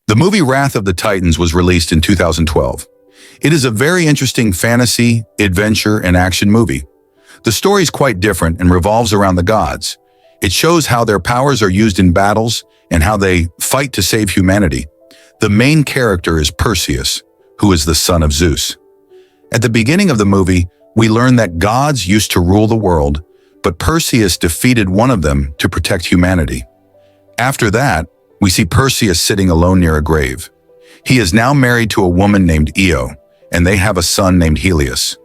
The movie Wrath of the Titans was released in 2012. It is a very interesting fantasy, adventure, and action movie. The story is quite different and revolves around the gods. It shows how their powers are used in battles and how they fight to save humanity. The main character is Perseus, who is the son of Zeus. At the beginning of the movie, we learn that gods used to rule the world, but Perseus defeated one of them to protect humanity. After that, we see Perseus sitting alone near a grave. He is now married to a woman named Io, and they have a son named Helios.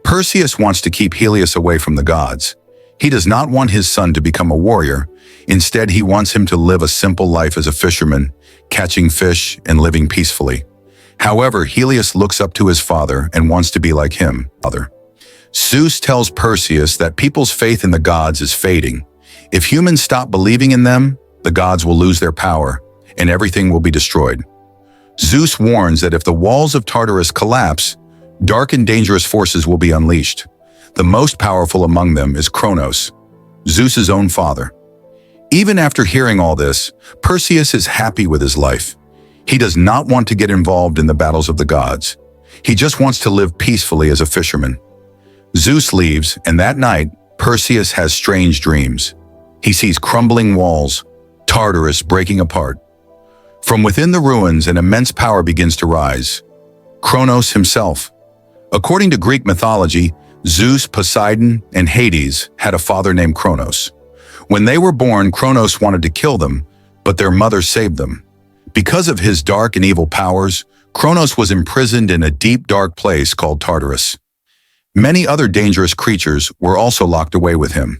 Perseus wants to keep Helios away from the gods. He does not want his son to become a warrior. Instead, he wants him to live a simple life as a fisherman, catching fish and living peacefully. However, Helios looks up to his father and wants to be like him. Zeus tells Perseus that people's faith in the gods is fading. If humans stop believing in them, the gods will lose their power, and everything will be destroyed. Zeus warns that if the walls of Tartarus collapse, dark and dangerous forces will be unleashed. The most powerful among them is Kronos, Zeus's own father. Even after hearing all this, Perseus is happy with his life. He does not want to get involved in the battles of the gods. He just wants to live peacefully as a fisherman. Zeus leaves, and that night, Perseus has strange dreams. He sees crumbling walls, Tartarus breaking apart. From within the ruins, an immense power begins to rise. Kronos himself. According to Greek mythology, Zeus, Poseidon, and Hades had a father named Kronos. When they were born, Kronos wanted to kill them, but their mother saved them. Because of his dark and evil powers, Kronos was imprisoned in a deep, dark place called Tartarus. Many other dangerous creatures were also locked away with him.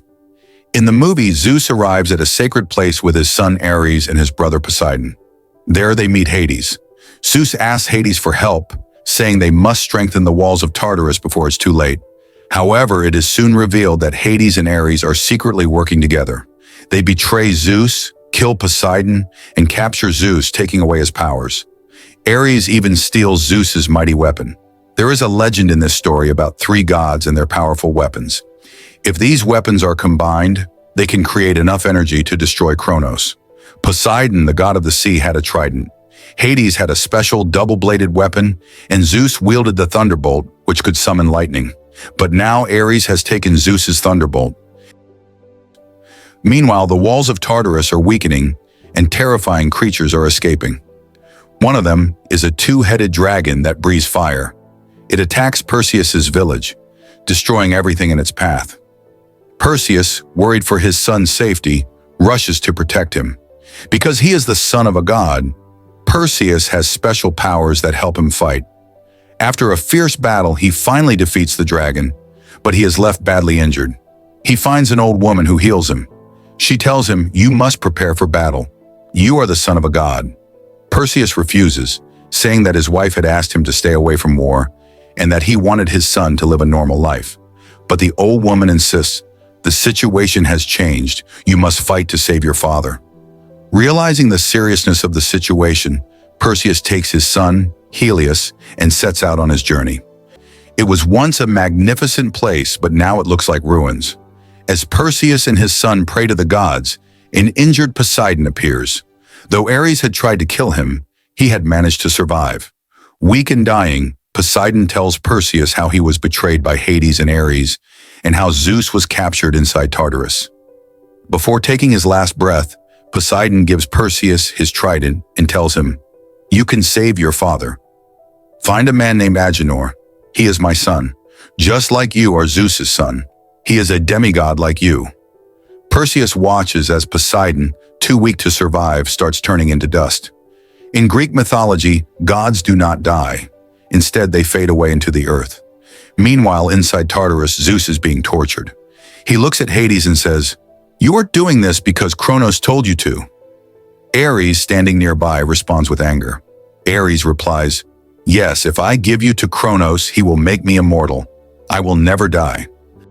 In the movie, Zeus arrives at a sacred place with his son Ares and his brother Poseidon. There they meet Hades. Zeus asks Hades for help, saying they must strengthen the walls of Tartarus before it's too late. However, it is soon revealed that Hades and Ares are secretly working together. They betray Zeus, kill Poseidon, and capture Zeus, taking away his powers. Ares even steals Zeus's mighty weapon. There is a legend in this story about three gods and their powerful weapons. If these weapons are combined, they can create enough energy to destroy Kronos. Poseidon, the god of the sea, had a trident. Hades had a special double-bladed weapon, and Zeus wielded the thunderbolt, which could summon lightning. But now Ares has taken Zeus's thunderbolt. Meanwhile, the walls of Tartarus are weakening, and terrifying creatures are escaping. One of them is a two-headed dragon that breathes fire. It attacks Perseus's village, destroying everything in its path. Perseus, worried for his son's safety, rushes to protect him. Because he is the son of a god, Perseus has special powers that help him fight. After a fierce battle, he finally defeats the dragon, but he is left badly injured. He finds an old woman who heals him. She tells him, "You must prepare for battle. You are the son of a god." Perseus refuses, saying that his wife had asked him to stay away from war and that he wanted his son to live a normal life. But the old woman insists, "The situation has changed. You must fight to save your father." Realizing the seriousness of the situation, Perseus takes his son, Helios, and sets out on his journey. It was once a magnificent place, but now it looks like ruins. As Perseus and his son pray to the gods, an injured Poseidon appears. Though Ares had tried to kill him, he had managed to survive. Weak and dying, Poseidon tells Perseus how he was betrayed by Hades and Ares, and how Zeus was captured inside Tartarus. Before taking his last breath, Poseidon gives Perseus his trident and tells him, "You can save your father. Find a man named Agenor. He is my son. Just like you are Zeus's son. He is a demigod like you." Perseus watches as Poseidon, too weak to survive, starts turning into dust. In Greek mythology, gods do not die. Instead, they fade away into the earth. Meanwhile, inside Tartarus, Zeus is being tortured. He looks at Hades and says, "You are doing this because Kronos told you to." Ares, standing nearby, responds with anger. Ares replies, "Yes, if I give you to Kronos, he will make me immortal. I will never die."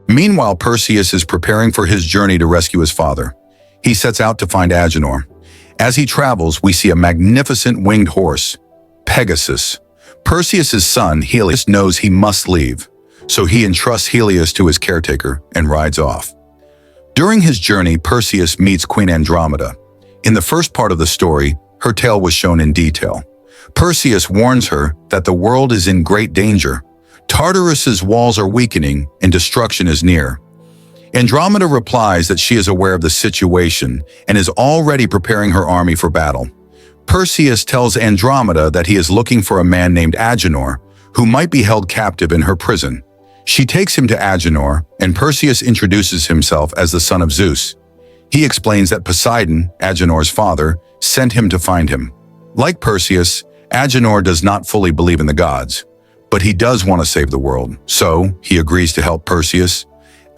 Meanwhile, Perseus is preparing for his journey to rescue his father. He sets out to find Agenor. As he travels, we see a magnificent winged horse, Pegasus. Perseus' son, Helios, knows he must leave, so he entrusts Helios to his caretaker and rides off. During his journey, Perseus meets Queen Andromeda. In the first part of the story, her tale was shown in detail. Perseus warns her that the world is in great danger. Tartarus's walls are weakening and destruction is near. Andromeda replies that she is aware of the situation and is already preparing her army for battle. Perseus tells Andromeda that he is looking for a man named Agenor, who might be held captive in her prison. She takes him to Agenor, and Perseus introduces himself as the son of Zeus. He explains that Poseidon, Agenor's father, sent him to find him. Like Perseus, Agenor does not fully believe in the gods, but he does want to save the world, so he agrees to help Perseus.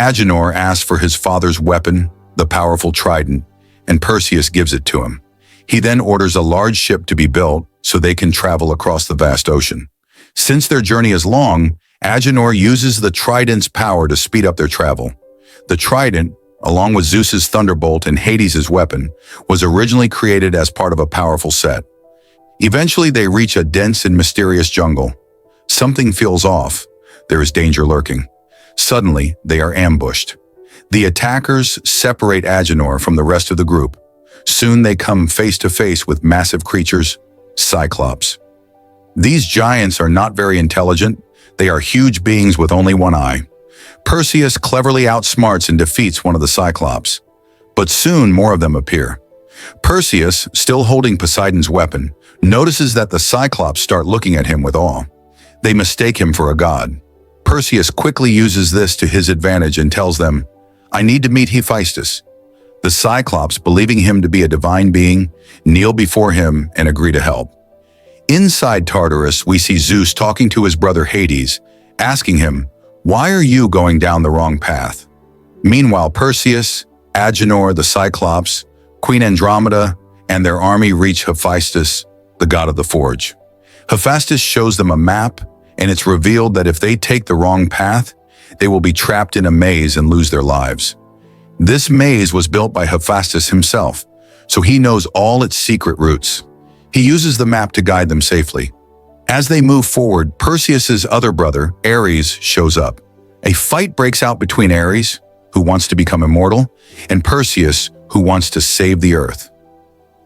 Agenor asks for his father's weapon, the powerful trident, and Perseus gives it to him. He then orders a large ship to be built so they can travel across the vast ocean. Since their journey is long, Agenor uses the trident's power to speed up their travel. The trident, along with Zeus's thunderbolt and Hades' weapon, was originally created as part of a powerful set. Eventually, they reach a dense and mysterious jungle. Something feels off. There is danger lurking. Suddenly, they are ambushed. The attackers separate Agenor from the rest of the group. Soon they come face to face with massive creatures, Cyclops. These giants are not very intelligent. They are huge beings with only one eye. Perseus cleverly outsmarts and defeats one of the Cyclops. But soon more of them appear. Perseus, still holding Poseidon's weapon, notices that the Cyclops start looking at him with awe. They mistake him for a god. Perseus quickly uses this to his advantage and tells them, "I need to meet Hephaestus." The Cyclops, believing him to be a divine being, kneel before him and agree to help. Inside Tartarus, we see Zeus talking to his brother Hades, asking him, "Why are you going down the wrong path?" Meanwhile, Perseus, Agenor, the Cyclops, Queen Andromeda, and their army reach Hephaestus, the god of the forge. Hephaestus shows them a map, and it's revealed that if they take the wrong path, they will be trapped in a maze and lose their lives. This maze was built by Hephaestus himself, so he knows all its secret routes. He uses the map to guide them safely. As they move forward, Perseus's other brother, Ares, shows up. A fight breaks out between Ares, who wants to become immortal, and Perseus, who wants to save the earth.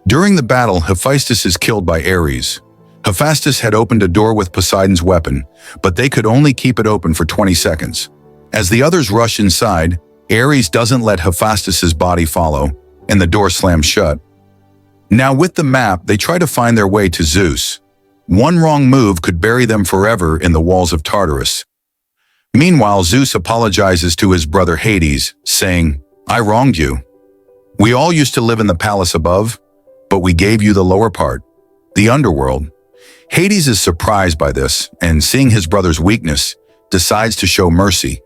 During the battle, Hephaestus is killed by Ares. Hephaestus had opened a door with Poseidon's weapon, but they could only keep it open for 20 seconds. As the others rush inside, Ares doesn't let Hephaestus's body follow, and the door slams shut. Now with the map, they try to find their way to Zeus. One wrong move could bury them forever in the walls of Tartarus. Meanwhile, Zeus apologizes to his brother Hades, saying, "I wronged you. We all used to live in the palace above, but we gave you the lower part, the underworld." Hades is surprised by this, and seeing his brother's weakness, decides to show mercy.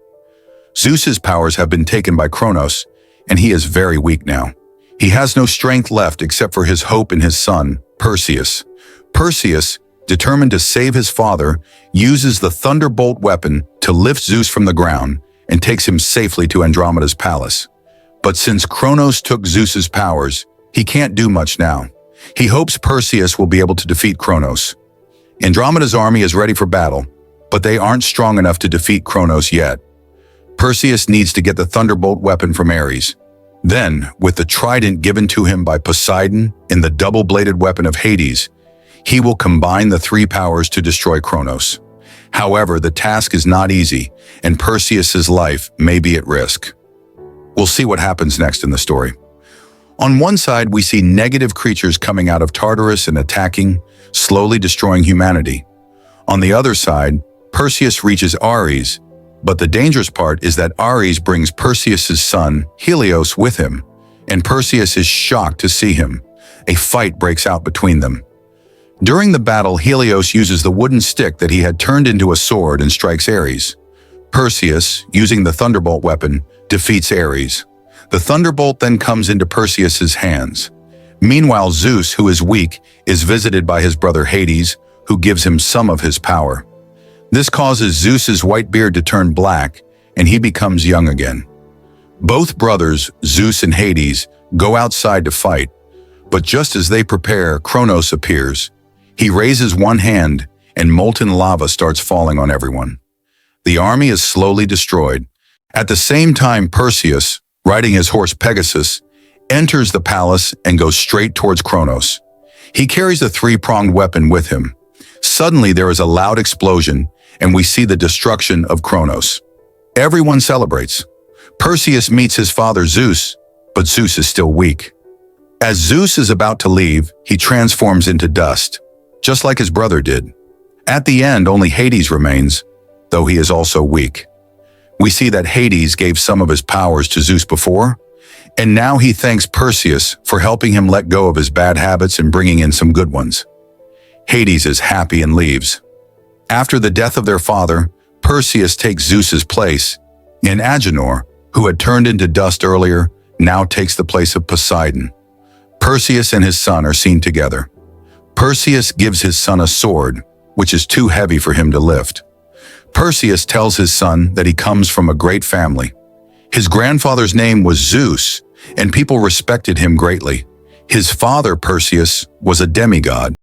Zeus's powers have been taken by Kronos, and he is very weak now. He has no strength left except for his hope in his son, Perseus. Perseus, determined to save his father, uses the thunderbolt weapon to lift Zeus from the ground and takes him safely to Andromeda's palace. But since Kronos took Zeus's powers, he can't do much now. He hopes Perseus will be able to defeat Kronos. Andromeda's army is ready for battle, but they aren't strong enough to defeat Kronos yet. Perseus needs to get the thunderbolt weapon from Ares. Then, with the trident given to him by Poseidon and the double-bladed weapon of Hades, he will combine the three powers to destroy Kronos. However, the task is not easy, and Perseus's life may be at risk. We'll see what happens next in the story. On one side, we see negative creatures coming out of Tartarus and attacking, slowly destroying humanity. On the other side, Perseus reaches Ares, but the dangerous part is that Ares brings Perseus's son, Helios, with him, and Perseus is shocked to see him. A fight breaks out between them. During the battle, Helios uses the wooden stick that he had turned into a sword and strikes Ares. Perseus, using the thunderbolt weapon, defeats Ares. The thunderbolt then comes into Perseus's hands. Meanwhile, Zeus, who is weak, is visited by his brother Hades, who gives him some of his power. This causes Zeus's white beard to turn black, and he becomes young again. Both brothers, Zeus and Hades, go outside to fight, but just as they prepare, Kronos appears. He raises one hand, and molten lava starts falling on everyone. The army is slowly destroyed. At the same time, Perseus, riding his horse Pegasus, enters the palace and goes straight towards Kronos. He carries a three-pronged weapon with him. Suddenly there is a loud explosion, and we see the destruction of Kronos. Everyone celebrates. Perseus meets his father Zeus, but Zeus is still weak. As Zeus is about to leave, he transforms into dust, just like his brother did. At the end, only Hades remains, though he is also weak. We see that Hades gave some of his powers to Zeus before, and now he thanks Perseus for helping him let go of his bad habits and bringing in some good ones. Hades is happy and leaves. After the death of their father, Perseus takes Zeus's place, and Agenor, who had turned into dust earlier, now takes the place of Poseidon. Perseus and his son are seen together. Perseus gives his son a sword, which is too heavy for him to lift. Perseus tells his son that he comes from a great family. His grandfather's name was Zeus, and people respected him greatly. His father, Perseus, was a demigod.